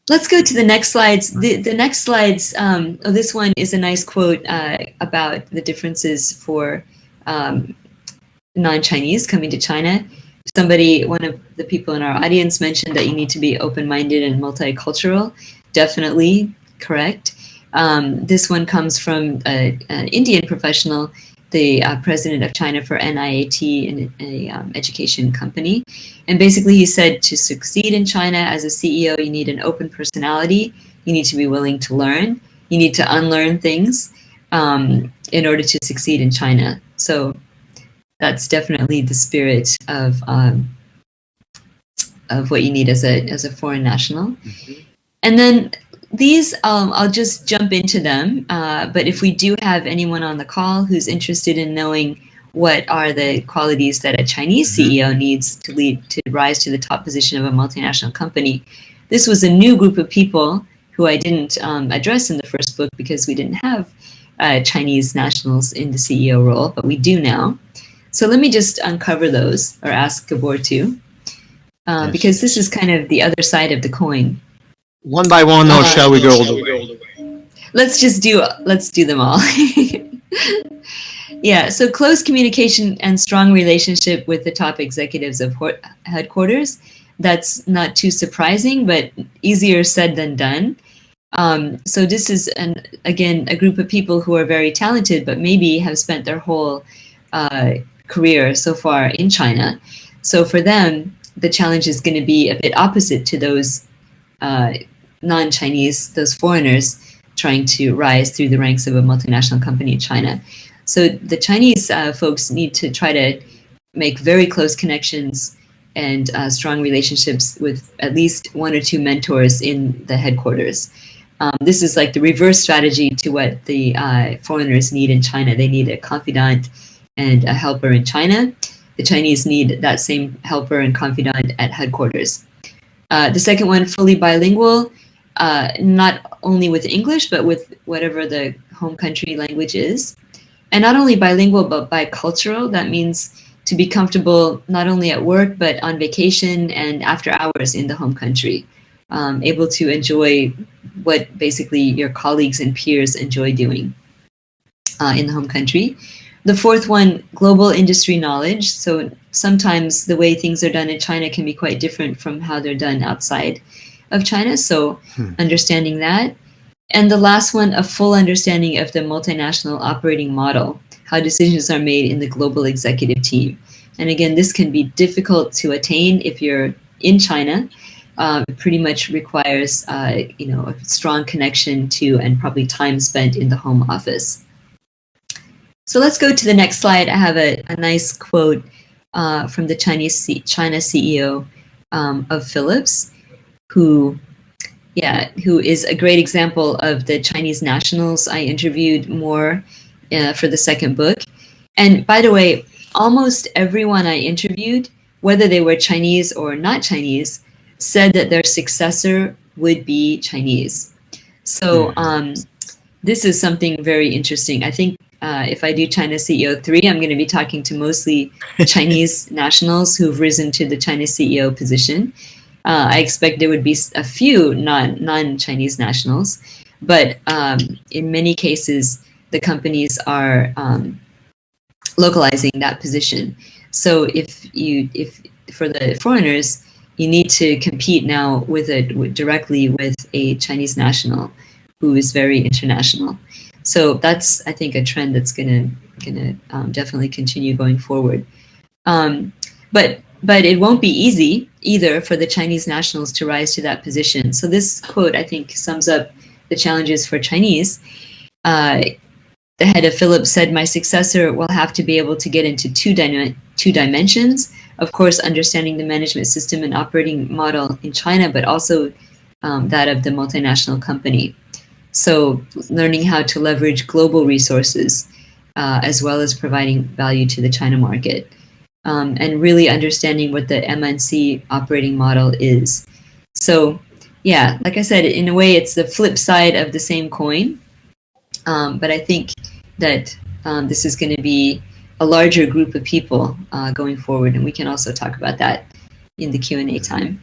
Let's go to the next slides. The next slides, this one is a nice quote about the differences for non-Chinese coming to China. One of the people in our audience mentioned that you need to be open-minded and multicultural. Definitely correct. This one comes from an Indian professional, the president of China for NIAT, an education company. And basically he said to succeed in China as a CEO, you need an open personality. You need to be willing to learn. You need to unlearn things in order to succeed in China. So that's definitely the spirit of what you need as a foreign national. Mm-hmm. And then these, I'll just jump into them. But if we do have anyone on the call who's interested in knowing what are the qualities that a Chinese CEO needs to rise to the top position of a multinational company, this was a new group of people who I didn't address in the first book because we didn't have Chinese nationals in the CEO role, but we do now. So let me just uncover those, or ask Gabor to, because this is kind of the other side of the coin. One by one, or shall we go all the way? Let's do them all. Yeah, so close communication and strong relationship with the top executives of headquarters. That's not too surprising, but easier said than done. So this is, again, a group of people who are very talented, but maybe have spent their whole career so far in China. So for them, the challenge is going to be a bit opposite to those non-Chinese, those foreigners trying to rise through the ranks of a multinational company in China. So the Chinese folks need to try to make very close connections and strong relationships with at least one or two mentors in the headquarters. This is like the reverse strategy to what the foreigners need in China. They need a confidant and a helper in China. The Chinese need that same helper and confidant at headquarters. The second one, fully bilingual, not only with English, but with whatever the home country language is. And not only bilingual, but bicultural. That means to be comfortable not only at work, but on vacation and after hours in the home country. Able to enjoy what basically your colleagues and peers enjoy doing in the home country. The fourth one, global industry knowledge. So sometimes the way things are done in China can be quite different from how they're done outside of China. So understanding that. And the last one, a full understanding of the multinational operating model, how decisions are made in the global executive team. And again, this can be difficult to attain if you're in China. It pretty much requires a strong connection to and probably time spent in the home office. So let's go to the next slide. I have a nice quote from the China CEO of Philips, who is a great example of the Chinese nationals I interviewed more for the second book. And by the way, almost everyone I interviewed, whether they were Chinese or not Chinese, said that their successor would be Chinese. So this is something very interesting. I think if I do China CEO 3, I'm going to be talking to mostly Chinese nationals who've risen to the China CEO position. I expect there would be a few non-Chinese nationals, but in many cases, the companies are localizing that position. So if for the foreigners, you need to compete now directly with a Chinese national who is very international. So that's, I think, a trend that's gonna definitely continue going forward. But it won't be easy either for the Chinese nationals to rise to that position. So this quote, I think, sums up the challenges for Chinese. The head of Philips said, "My successor will have to be able to get into two dimensions. Of course, understanding the management system and operating model in China, but also that of the multinational company. So learning how to leverage global resources as well as providing value to the China market. And really understanding what the MNC operating model is." So yeah, like I said, in a way, it's the flip side of the same coin. But I think that this is going to be a larger group of people going forward, and we can also talk about that in the Q&A time.